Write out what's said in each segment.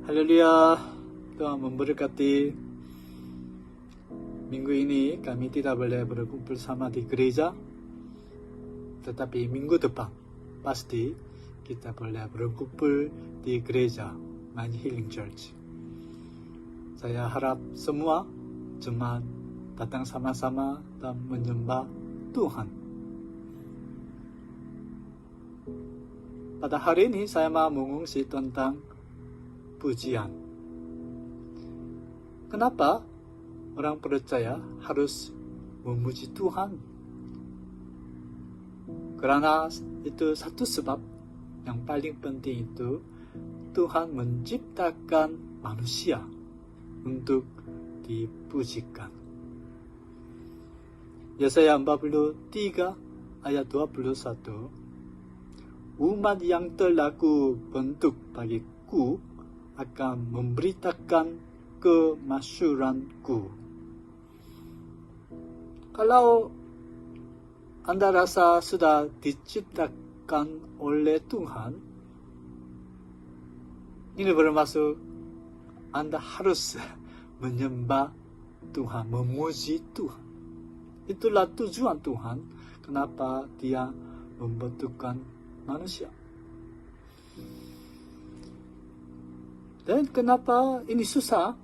Haleluya, Tuhan memberkati. Minggu ini kami tidak boleh berkumpul sama di gereja, tetapi minggu depan pasti kita boleh berkumpul di gereja Mind Healing Church. Saya harap semua jemaat datang sama-sama dan menyembah Tuhan. Pada hari ini saya mau mengungsi tentang pujian. Kenapa orang percaya harus memuji Tuhan? Karena itu satu sebab yang paling penting itu Tuhan menciptakan manusia untuk dipujikan. Yesaya 43 ayat 21, umat yang telah kubentuk bagiku akan memberitakan kemasyhuranku. Kalau Anda rasa sudah diciptakan oleh Tuhan, ini bermaksud Anda harus menyembah Tuhan, memuji Tuhan. Itulah tujuan Tuhan, kenapa Dia membentukkan manusia. Dan kenapa ini susah?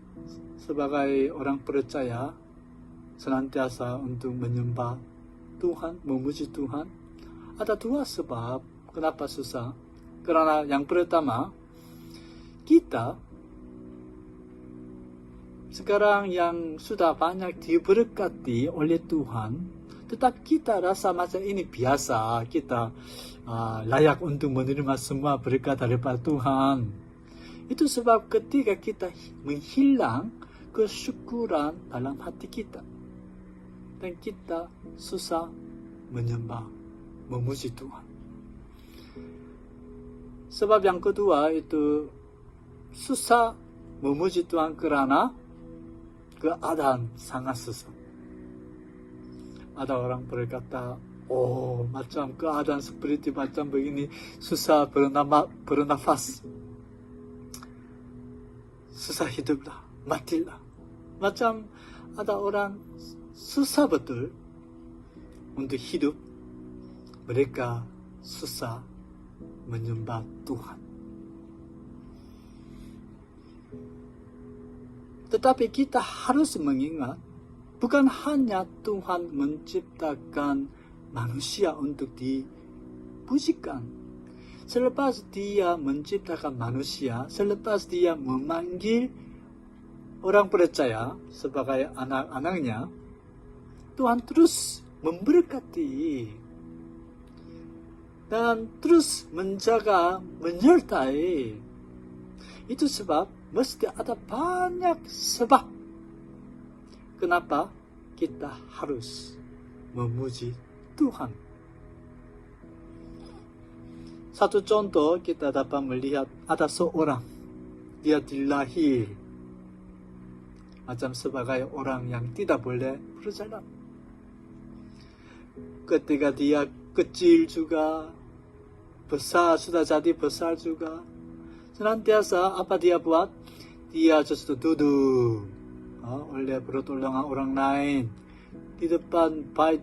Sebagai orang percaya senantiasa untuk menyembah Tuhan, memuji Tuhan. Ada dua sebab kenapa susah. Karena yang pertama, kita sekarang yang sudah banyak diberkati oleh Tuhan, tetap kita rasa macam ini biasa, kita layak untuk menerima semua berkat daripada Tuhan. Itu sebab ketika kita menghilang kesyukuran dalam hati kita, dan kita susah menyembah, memuji Tuhan. Sebab yang kedua itu susah memuji Tuhan karena keadaan sangat susah. Ada orang berkata, macam keadaan seperti macam begini susah bernafas. Susah hiduplah, matilah. Macam ada orang susah betul untuk hidup, mereka susah menyembah Tuhan. Tetapi kita harus mengingat, bukan hanya Tuhan menciptakan manusia untuk dipujikan. Selepas Dia menciptakan manusia, selepas Dia memanggil orang percaya sebagai anak-anaknya, Tuhan terus memberkati dan terus menjaga, menyertai. Itu sebab mesti ada banyak sebab kenapa kita harus memuji Tuhan. Satu contoh kita dapat melihat ada seorang, dia dilahir macam sebagai orang yang tidak boleh berjalan. Ketika dia kecil juga, besar sudah jadi besar juga, senantiasa apa dia buat? Dia justru duduk oleh pertolongan orang lain di depan bait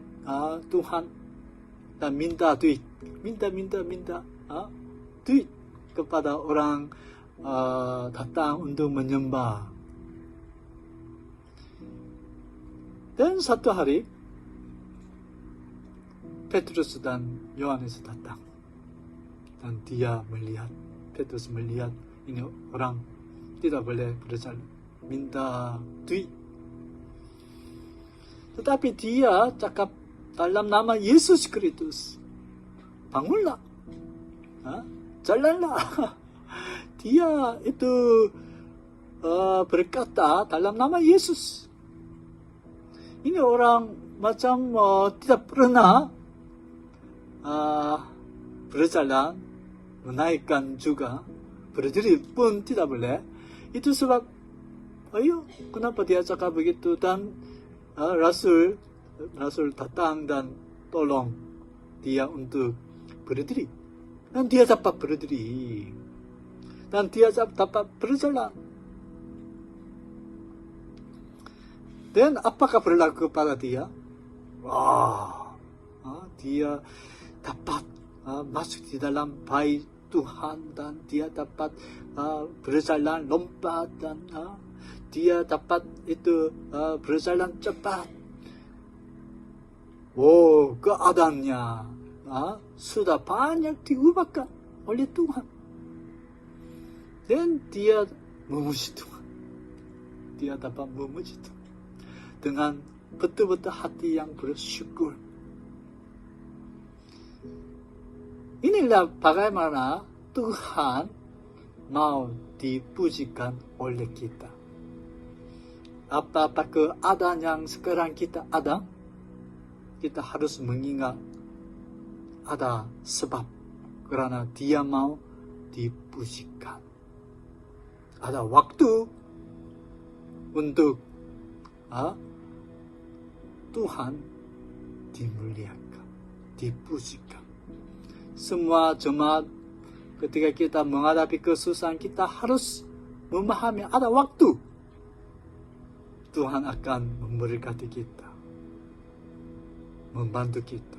Tuhan dan minta duit, minta duit kepada orang datang untuk menyembah. Dan satu hari Petrus dan Yohanes datang, dan Petrus melihat ini orang tidak boleh berjalan, minta duit. Tetapi dia cakap dalam nama Yesus Kristus, bangunlah, jalanlah. Dia itu berkata dalam nama Yesus. Ini orang macam tidak pernah berjalan, menaikkan juga, berdiri pun tidak boleh. Itu sebab, kenapa dia cakap begitu? Dan Rasul datang dan tolong dia untuk berdiri. Dan dia dapat berdiri. dan dia dapat berjalan. Dan apakah berlaku pada dia? Wah, dia dapat masuk di dalam bait Tuhan dan dia dapat berjalan lompat dan dia dapat itu berjalan cepat. Wow, keadaannya sudah banyak diubahkan oleh Tuhan. Dan dia memuji Tuhan. Dia dapat memuji Tuhan dengan betul-betul hati yang bersyukur. Inilah bagaimana Tuhan mau dipujikan oleh kita. Apa-apa keadaan yang sekarang kita ada, kita harus mengingat ada sebab karena dia mau dipujikan. Ada waktu untuk Tuhan dimuliakan, dipujikan. Semua jemaat ketika kita menghadapi kesusahan, kita harus memahami ada waktu Tuhan akan memberkati kita, membantu kita,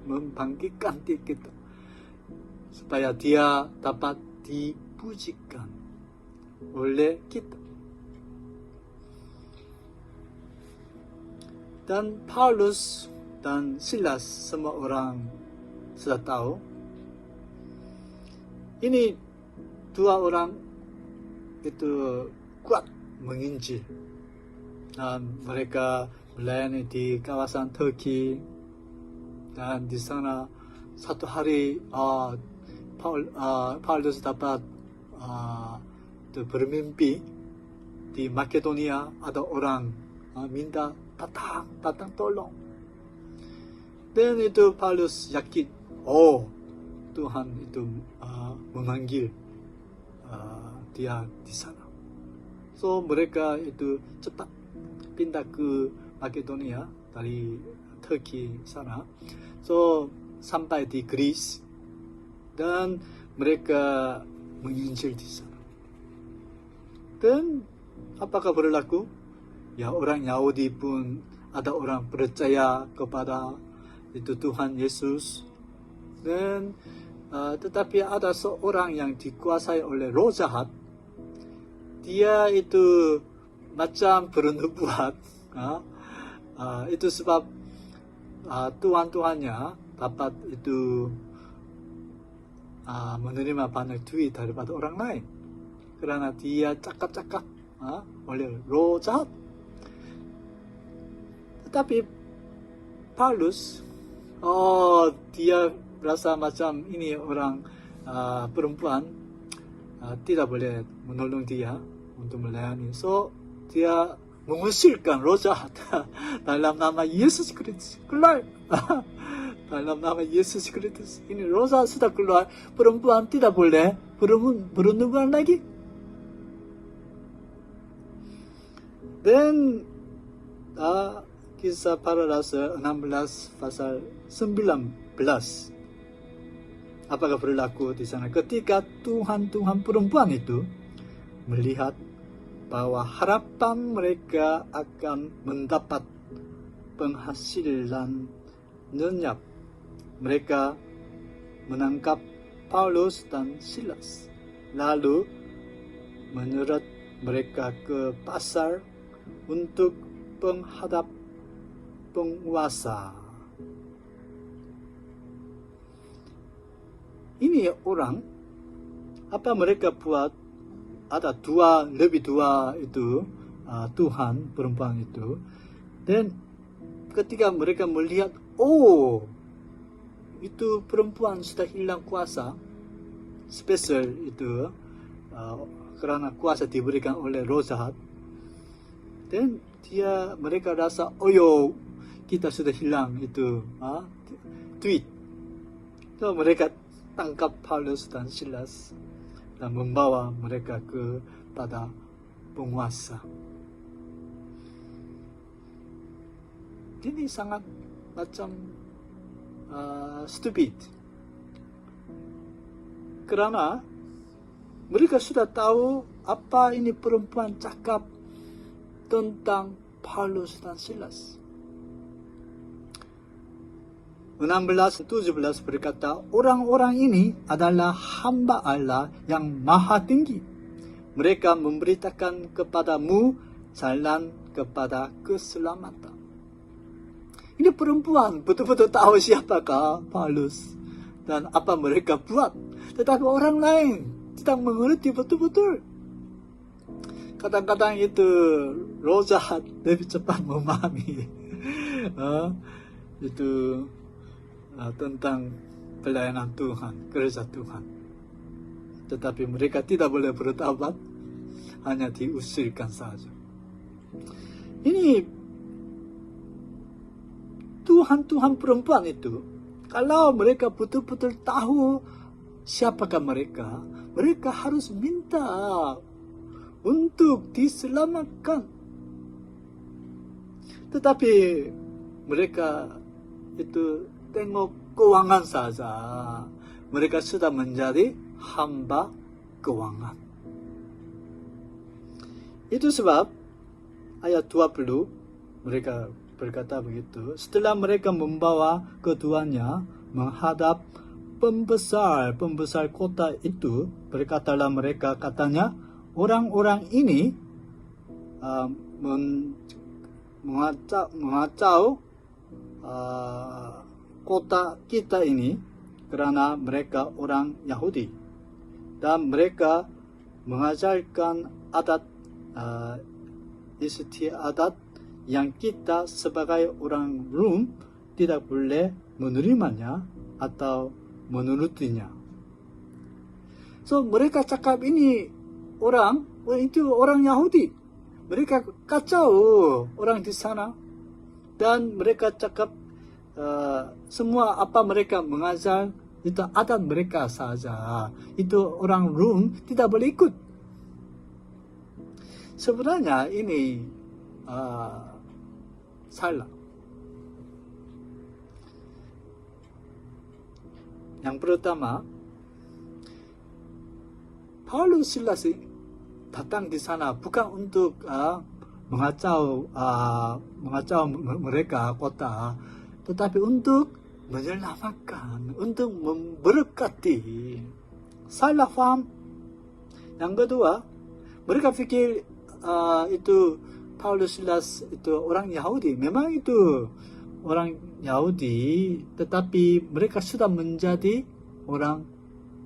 membangkitkan diri kita supaya dia dapat dipujikan oleh kita. Dan Paulus dan Silas, semua orang sudah tahu. Ini dua orang itu kuat menginjil. Dan mereka melayani di kawasan Turki. Dan di sana satu hari Paulus dapat bermimpi di Makedonia ada orang minta datang tolong. Dan itu Paulus yakin, Tuhan itu memanggil dia di sana. So mereka itu cepat pindah ke Makedonia dari Turki sana. So sampai di Greece dan mereka menginjil di sana. Dan apakah berlaku? Ya, orang Yahudi pun ada orang percaya kepada itu Tuhan Yesus. Dan tetapi ada seorang yang dikuasai oleh roh jahat. Dia itu macam bernubuat. Itu sebab Tuhan-Tuhannya dapat itu menerima banyak duit daripada orang lain. Karena dia cakap-cakap oleh roh jahat. Tetapi Paulus, dia rasa macam ini orang perempuan tidak boleh menolong dia untuk melayani. So dia mengusirkan roh jahat dalam nama Yesus Kristus. Keluar. Dalam nama Yesus Kristus. Ini roh jahat sudah keluar. Perempuan tidak boleh bernubuat lagi. Dan Kisah para Rasul 16 pasal 19. Apakah berlaku di sana? Ketika Tuhan perempuan itu melihat bahwa harapan mereka akan mendapat penghasilan lenyap, mereka menangkap Paulus dan Silas, lalu menyeret mereka ke pasar untuk menghadap penguasa. Ini orang, apa mereka buat? Ada lebih dua itu Tuhan perempuan itu. Dan ketika mereka melihat, itu perempuan sudah hilang kuasa, spesial itu karena kuasa diberikan oleh roh jahat. Dan mereka rasa, kita sudah hilang itu duit. So mereka tangkap Paulus dan Silas dan membawa mereka kepada penguasa. Ini sangat macam stupid. Karena mereka sudah tahu apa ini perempuan cakap tentang Paulus dan Silas. 16-17 berkata, orang-orang ini adalah hamba Allah yang maha tinggi. Mereka memberitakan kepadamu jalan kepada keselamatan. Ini perempuan betul-betul tahu siapakah Paulus dan apa mereka buat. Tetapi orang lain tidak mengerti betul-betul. Kadang-kadang itu roh jahat lebih cepat memahami itu tentang pelayanan Tuhan, kerja Tuhan. Tetapi mereka tidak boleh bertobat, hanya diusirkan saja. Ini Tuhan perempuan itu, kalau mereka betul-betul tahu siapakah mereka, mereka harus minta untuk diselamatkan. Tetapi mereka itu tengok keuangan saja. Mereka sudah menjadi hamba keuangan. Itu sebab ayat 20 mereka berkata begitu. Setelah mereka membawa keduanya menghadap pembesar kota itu, berkatalah mereka, katanya, orang-orang ini mengacau kota kita ini karena mereka orang Yahudi dan mereka mengajarkan adat istiadat yang kita sebagai orang Rom tidak boleh menerimanya atau menurutinya. So mereka cakap ini itu orang Yahudi. Mereka kacau orang di sana dan mereka cakap semua apa mereka mengajar itu adat mereka saja. Itu orang Rom tidak boleh ikut. Sebenarnya ini salah. Yang pertama, Paulus Silas datang di sana bukan untuk mengacau mereka kota, tetapi untuk menyelamatkan, untuk memberkati. Salah faham. Yang kedua, mereka pikir itu Paulus Silas itu orang Yahudi. Memang itu orang Yahudi, tetapi mereka sudah menjadi orang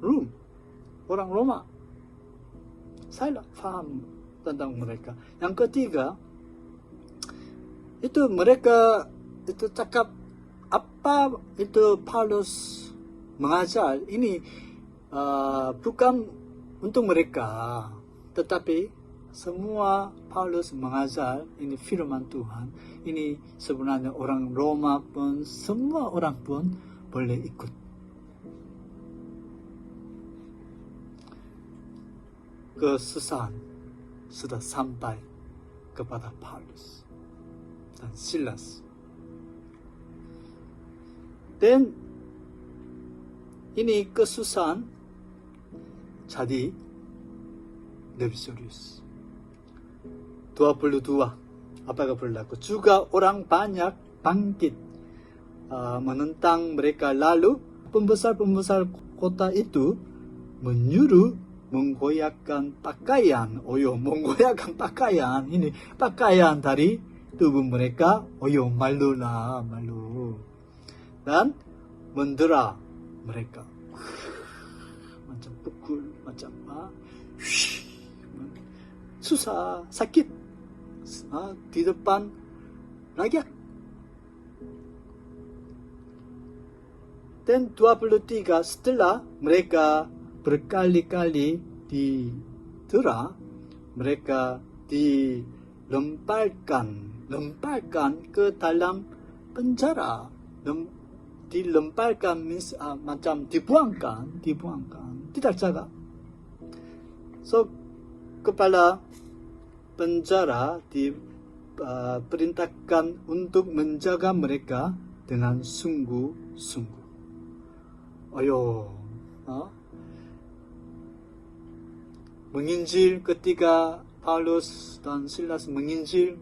Rom, orang Roma. Salah faham tentang mereka. Yang ketiga, itu mereka itu cakap apa itu Paulus mengajar ini bukan untuk mereka, tetapi semua Paulus mengajar ini firman Tuhan. Ini sebenarnya orang Roma pun, semua orang pun boleh ikut. Kesusahan sudah sampai kepada Paulus dan Silas. Dan ini kesusahan jadi lebih serius. 22 apakah berlaku? Juga orang banyak bangkit menentang mereka. Lalu pembesar kota itu menyuruh menggoyahkan pakaian. Menggoyahkan pakaian. Ini pakaian dari tubuh mereka. Malu. Dan mendera mereka. Macam pukul, macam susah, sakit di depan rakyat. Dan 23 setelah mereka berkali-kali didera, mereka dilemparkan ke dalam penjara. Dilemparkan means macam dibuangkan, tidak jaga. So kepala penjara diperintahkan untuk menjaga mereka dengan sungguh-sungguh. menginjil, ketika Paulus dan Silas menginjil,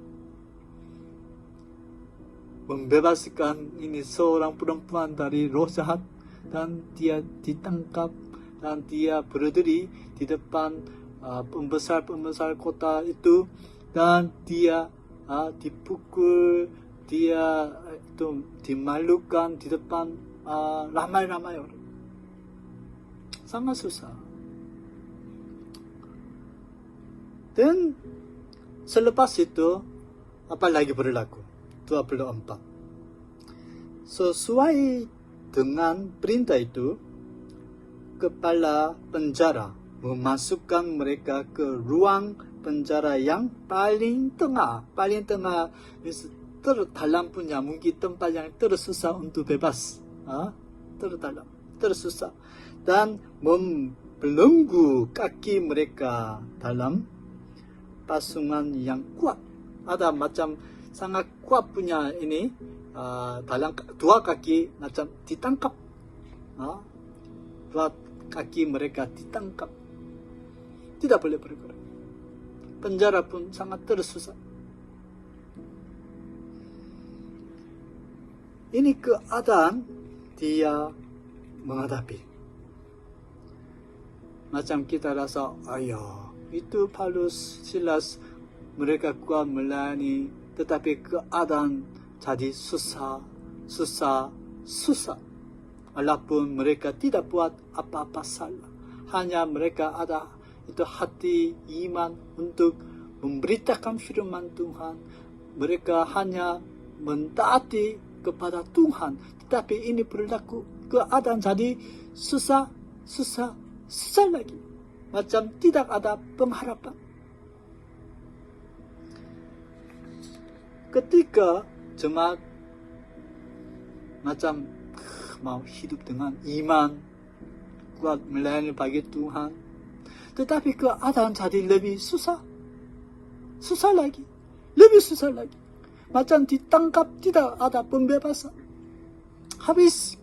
membebaskan ini seorang perempuan dari roh jahat, dan dia ditangkap, dan dia berdiri di depan pembesar-pembesar kota itu, dan dia dipukul, dia itu dimalukan di depan ramai-ramai orang. Sangat susah. Dan selepas itu, apa lagi berlaku? 24. Sesuai dengan perintah itu, kepala penjara memasukkan mereka ke ruang penjara yang paling tengah. Paling tengah, terdalam punya, mungkin tempat yang tersusah untuk bebas. Terdalam, tersusah. Dan membelenggu kaki mereka dalam pasungan yang kuat. Ada macam sangat kuat punya ini, dalam dua kaki macam ditangkap. Dua kaki mereka ditangkap. Tidak boleh bergerak. Penjara pun sangat tersusah. Ini keadaan dia menghadapi. Macam kita rasa, ayah, itu Paulus, Silas, mereka kuat melayani, tetapi keadaan jadi susah. Walaupun mereka tidak buat apa-apa salah, hanya mereka ada itu hati iman untuk memberitakan firman Tuhan. Mereka hanya mentaati kepada Tuhan, tetapi ini berlaku keadaan jadi susah lagi, macam tidak ada pengharapan. Ketika jemaat macam mau hidup dengan iman, kuat melayani bagi Tuhan, tetapi keadaan jadi lebih susah lagi, lebih susah lagi. Macam ditangkap, tidak ada pembebasan, habis.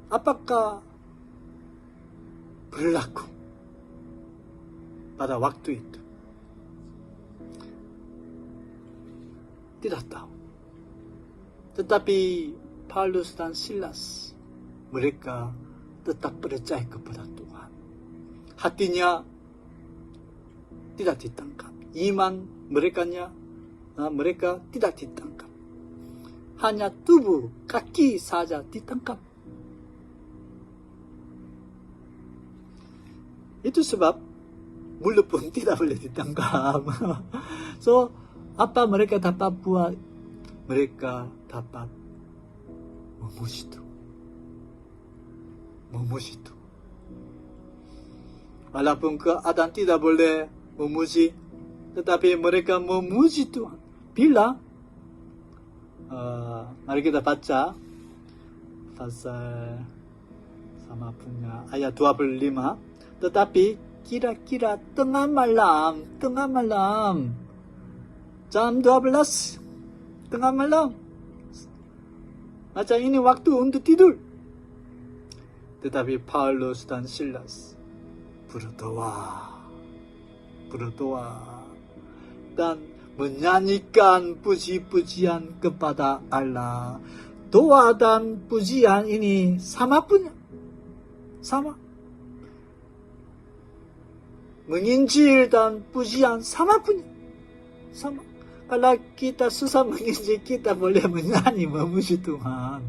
Apakah berlaku pada waktu itu? Tidak tahu. Tetapi Paulus dan Silas, mereka tetap percaya kepada Tuhan. Hatinya tidak ditangkap. Iman mereka tidak ditangkap. Hanya tubuh, kaki saja ditangkap. Itu sebab mulut pun tidak boleh ditangkap. So, apa mereka dapat buat? Mereka dapat memuji Tuhan. Walaupun keadaan tidak boleh memuji, tetapi mereka memuji Tuhan. Bila mari kita baca pasal sama punya ayat 25. Tetapi kira-kira tengah malam, jam 12, tengah malam, macam ini waktu untuk tidur. Tetapi Paulus dan Silas berdoa dan menyanyikan puji-pujian kepada Allah. Doa dan pujian ini sama. Menginjil dan pujian sama. Kalau kita susah menginjil, kita boleh menyanyi, memuji Tuhan.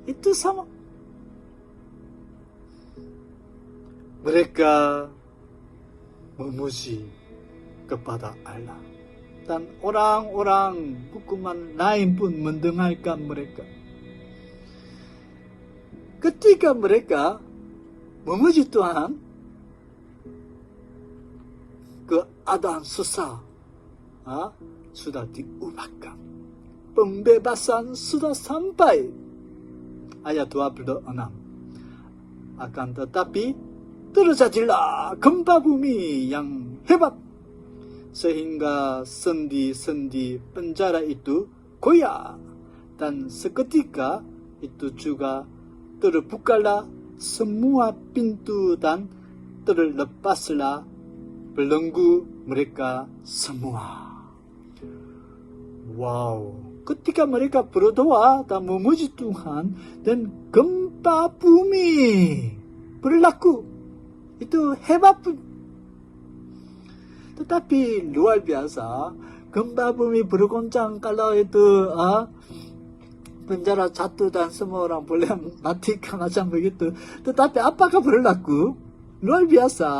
Itu sama. Mereka memuji kepada Allah. Dan orang-orang hukuman lain pun mendengarkan mereka. Ketika mereka memuji Tuhan, keadaan susah sudah diubahkan. Pembebasan sudah sampai. Ayat 26. Akan tetapi terjadilah gempa bumi yang hebat, sehingga sendi-sendi penjara itu goyah, dan seketika itu juga terbukalah semua pintu dan terlepaslah belenggu mereka semua. Wow, ketika mereka berdoa dan memuji Tuhan dan gempa bumi berlaku, itu hebat. Tetapi luar biasa, gempa bumi bergoncang kalau itu penjara jatuh dan semua orang boleh mati macam begitu. Tetapi apakah berlaku? Luar biasa.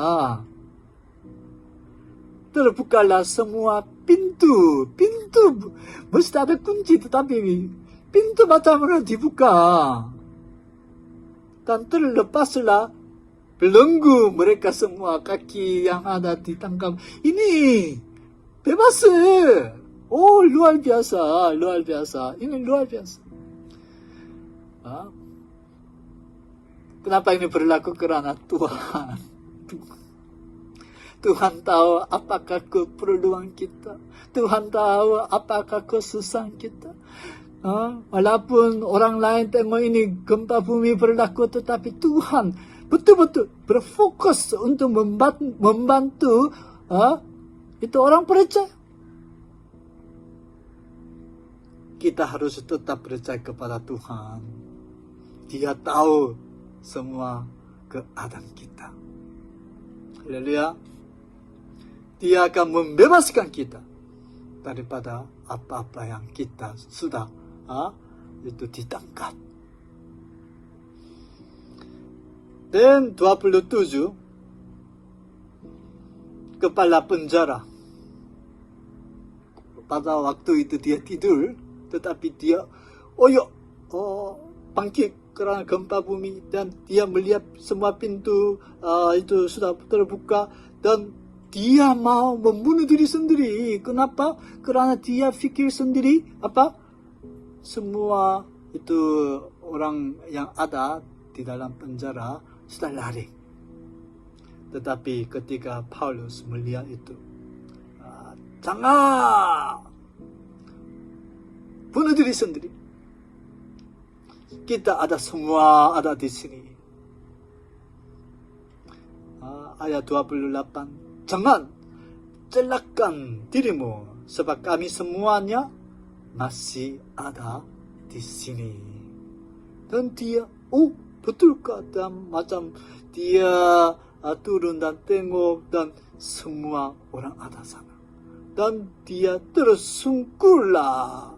Terbukalah semua pintu. Pintu mesti ada kunci, tetapi pintu macam-macam dibuka. Dan terlepaslah belenggu mereka semua, kaki yang ada ditangkap. Ini bebas. Oh, luar biasa, luar biasa. Ini luar biasa. Kenapa ini berlaku? Karena Tuhan tahu apakah keperluan kita. Tuhan tahu apakah kesusahan kita. Walaupun orang lain tengok ini gempa bumi berlaku, tetapi Tuhan betul-betul berfokus untuk membantu itu orang percaya. Kita harus tetap percaya kepada Tuhan. Dia tahu semua keadaan kita. Haleluya. Dia akan membebaskan kita daripada apa-apa yang kita sudah itu ditangkap. Dan 27, kepala penjara. Pada waktu itu dia tidur, tetapi dia bangkit karena gempa bumi, dan dia melihat semua pintu itu sudah terbuka, dan dia mau membunuh diri sendiri. Kenapa? Karena dia pikir sendiri semua itu orang yang ada di dalam penjara sudah lari. Tetapi ketika Paulus melihat itu, jangan bunuh diri sendiri. Kita semua ada di sini. Ayat 28. Jangan celakakan dirimu, sebab kami semuanya masih ada di sini. Dan dia, betulkah? Dan macam dia turun dan tengok, dan semua orang ada sana. Dan dia tersungkurlah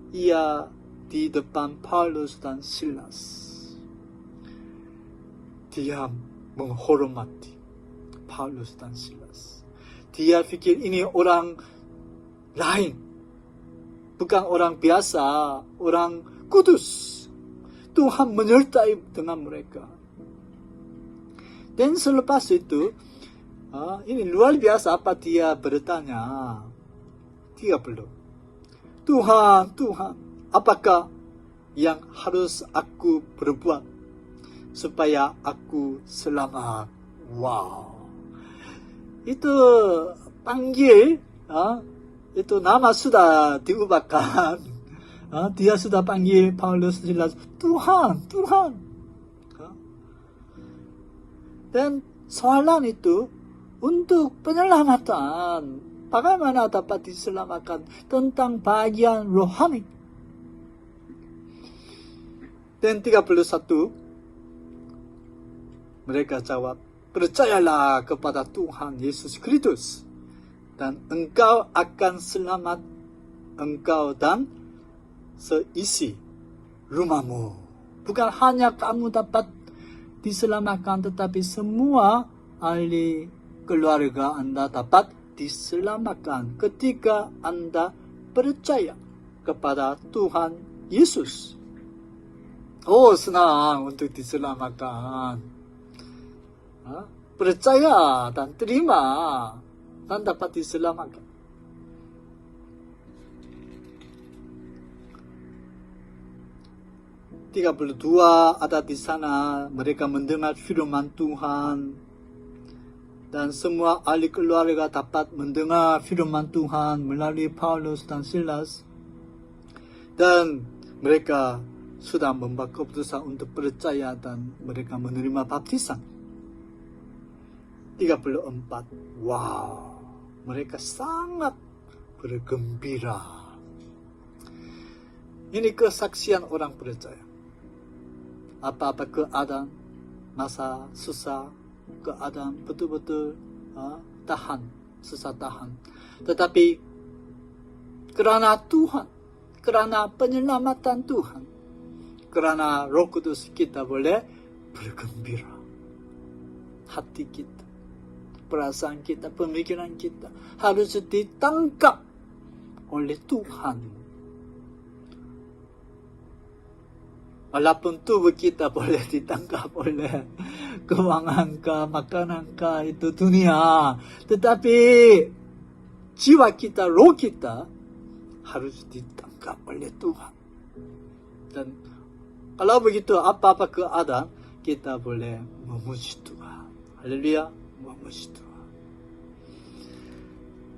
ia di depan Paulus dan Silas. Dia menghormati Paulus dan Silas. Dia pikir ini orang lain, bukan orang biasa, orang kudus. Tuhan menyertai dengan mereka. Dan selepas itu, ini luar biasa apa dia bertanya. 30. Tuhan, apakah yang harus aku berbuat supaya aku selamat? Wow. Itu panggil, itu nama sudah diubahkan. Dia sudah panggil Paulus Silas, Tuhan. Dan soalan itu untuk penyelamatan. Bagaimana dapat diselamatkan? Tentang bagian rohani. Dan 31, mereka jawab, percayalah kepada Tuhan Yesus Kristus, dan engkau akan selamat, engkau dan seisi rumahmu. Bukan hanya kamu dapat diselamatkan, tetapi semua ahli keluarga Anda dapat diselamatkan ketika Anda percaya kepada Tuhan Yesus. Senang untuk diselamatkan. Percaya dan terima dan dapat diselamatkan. Tiga-puluh dua ada di sana, mereka mendengar firman Tuhan, dan semua ahli keluarga dapat mendengar firman Tuhan melalui Paulus dan Silas, dan mereka sudah membawa keputusan untuk percaya dan mereka menerima baptisan. 34. Wow, mereka sangat bergembira. Ini kesaksian orang percaya. Apa-apa keadaan, masa susah, keadaan betul-betul tahan, susah tahan. Tetapi karena Tuhan, karena penyelamatan Tuhan, karena Roh Kudus kita boleh bergembira. Hati kita, perasaan kita, pemikiran kita harus ditangkap oleh Tuhan. Walaupun tubuh kita boleh ditangkap oleh keuangan kah, makanan kah, itu dunia. Tetapi jiwa kita, roh kita harus ditangkap oleh Tuhan. Dan kalau begitu, apa-apa keadaan, kita boleh memuji Tuhan. Haleluya, memuji Tuhan.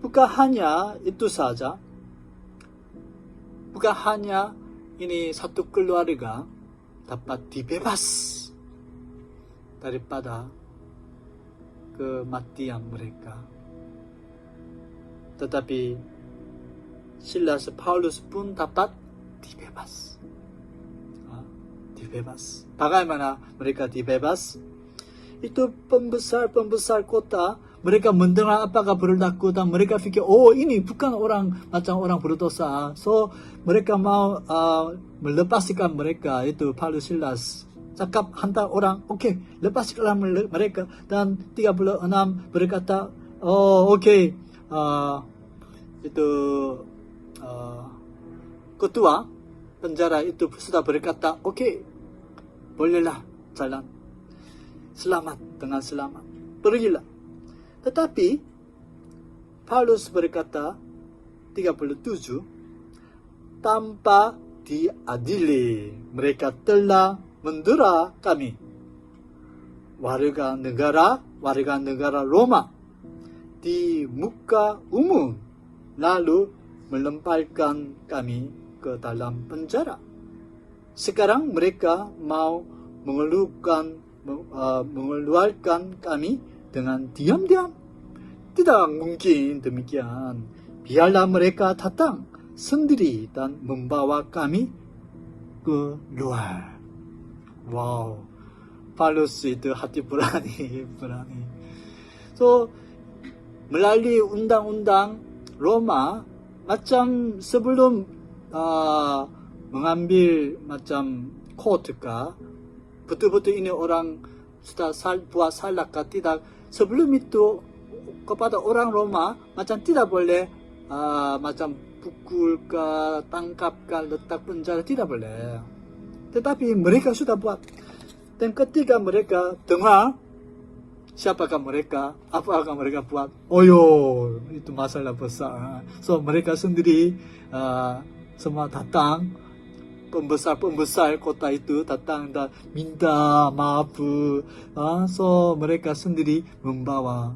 Bukan hanya itu saja. Bukan hanya ini satu keluarga dapat dibebas daripada kematian mereka. Tetapi Silas Paulus pun dapat dibebas. Dibebas. Bagaimana mereka dibebas? Itu pembesar kota, mereka mendengar apakah berlaku dan mereka fikir, oh ini bukan orang macam orang berdosa. So mereka mau melepaskan mereka, itu Paulus Silas. Cakap hantar orang, okay, lepaskan mereka. Dan 36 berkata, oh okay, itu ketua penjara itu sudah berkata, okay, bolehlah jalan. Selamat, dengan selamat. Pergilah. Tetapi Paulus berkata 37, tanpa diadili mereka telah mendera kami, warga negara Roma, di muka umum, lalu melemparkan kami ke dalam penjara. Sekarang mereka mau mengeluarkan kami dengan diam-diam. Tidak mungkin demikian. Biarlah mereka datang sendiri dan membawa kami ke luar. Wow, Paulus itu hati berani. So, melalui undang-undang Roma, macam sebelum mengambil macam kotka, betul-betul ini orang sudah buat salah kah tidak. Sebelum itu kepada orang Roma macam tidak boleh macam pukul kah, tangkap kah, letak penjara, tidak boleh. Tetapi mereka sudah buat. Dan ketika mereka dengar siapakah mereka, apakah mereka buat, oh yo, itu masalah besar. So mereka sendiri semua datang, pembesar kota itu datang dan minta maaf. So mereka sendiri membawa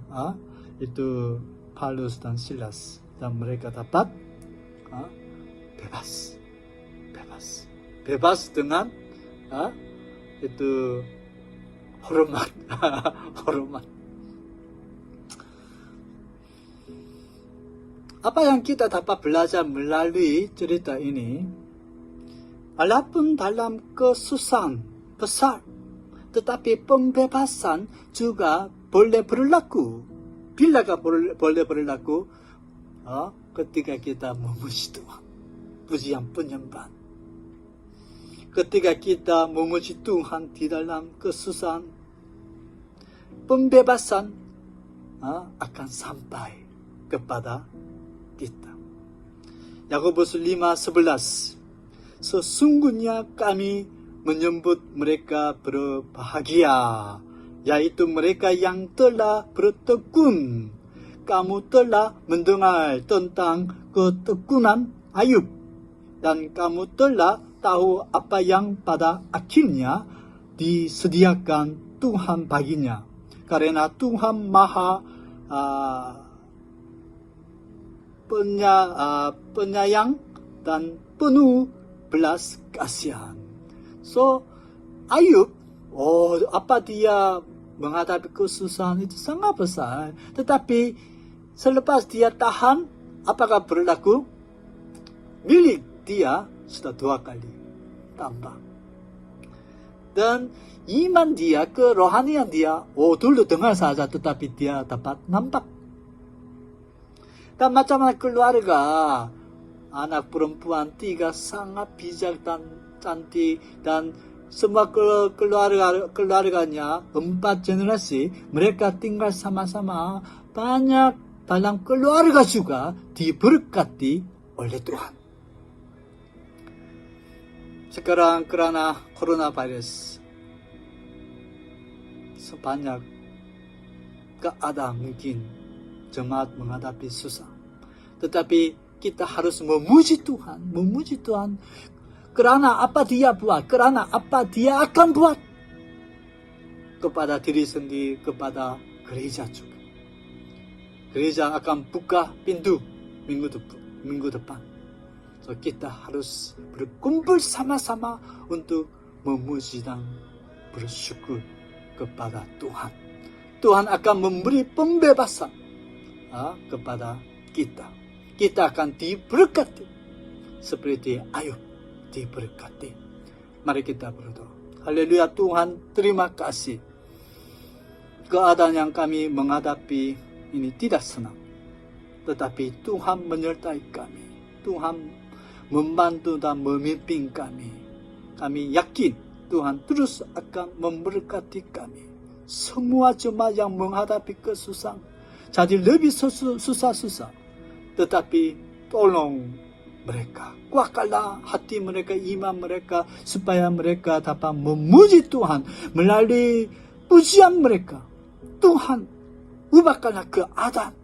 itu Paulus dan Silas, dan mereka dapat bebas dengan itu hormat. Apa yang kita dapat belajar melalui cerita ini? Walaupun dalam kesusahan besar, tetapi pembebasan juga boleh berlaku. Bilakah boleh berlaku? Ketika kita memuji Tuhan, pujian penyembahan. Ketika kita memuji Tuhan di dalam kesusahan, pembebasan akan sampai kepada kita. Yakobus 5:11, sesungguhnya kami menyebut mereka berbahagia, yaitu mereka yang telah bertekun. Kamu telah mendengar tentang ketekunan Ayub, dan kamu telah tahu apa yang pada akhirnya disediakan Tuhan baginya. Karena Tuhan Maha penyayang dan penuh belas kasihan. So, Ayub, apa dia menghadapi kesusahan itu sangat besar. Tetapi selepas dia tahan, apakah berlaku? Milik dia sudah 2 kali tambah. Dan iman dia, kerohanian dia, dulu dengar saja tetapi dia dapat nampak. Dan macam keluarga, anak perempuan 3 sangat bijak dan cantik, dan semua keluarganya 4 generasi mereka tinggal sama-sama, banyak dalam keluarga juga diberkati oleh Tuhan. Sekarang karena coronavirus sebanyak keadaan mungkin jemaat menghadapi susah. Tetapi kita harus memuji Tuhan. Kerana apa dia buat, kerana apa dia akan buat. Kepada diri sendiri, kepada gereja juga. Gereja akan buka pintu minggu depan. So, kita harus berkumpul sama-sama untuk memuji dan bersyukur kepada Tuhan. Tuhan akan memberi pembebasan kepada kita. Kita akan diberkati seperti Ayub diberkati. Mari kita berdoa. Haleluya. Tuhan, terima kasih. Keadaan yang kami menghadapi ini tidak senang, tetapi Tuhan menyertai kami. Tuhan membantu dan memimpin kami. Kami yakin Tuhan terus akan memberkati kami. Semua jemaat yang menghadapi kesusahan jadi lebih susah-susah, tetapi tolong mereka, kuatkanlah hati mereka, iman mereka, supaya mereka dapat memuji Tuhan melalui pujian mereka. Tuhan, ubahkanlah keadaan,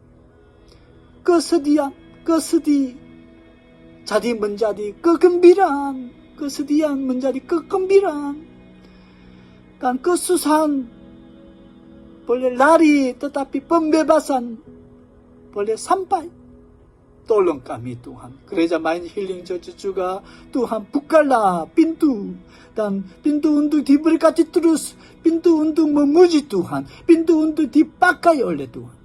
kesedih jadi menjadi kegembiraan, kesedihan menjadi kegembiraan, dan kesusahan boleh lari, tetapi pembebasan boleh sampai. Tolong kami Tuhan. Gereja Mind Healing Church juga, Tuhan bukalah pintu. Dan pintu untuk diberkati terus. Pintu untuk memuji Tuhan. Pintu untuk dipakai oleh Tuhan.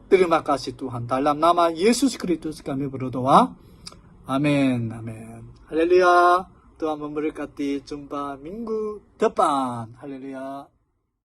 Terima kasih Tuhan. Dalam nama Yesus Kristus kami berdoa. Amin. Amin. Haleluya. Tuhan memberkati. Jumpa minggu depan. Haleluya.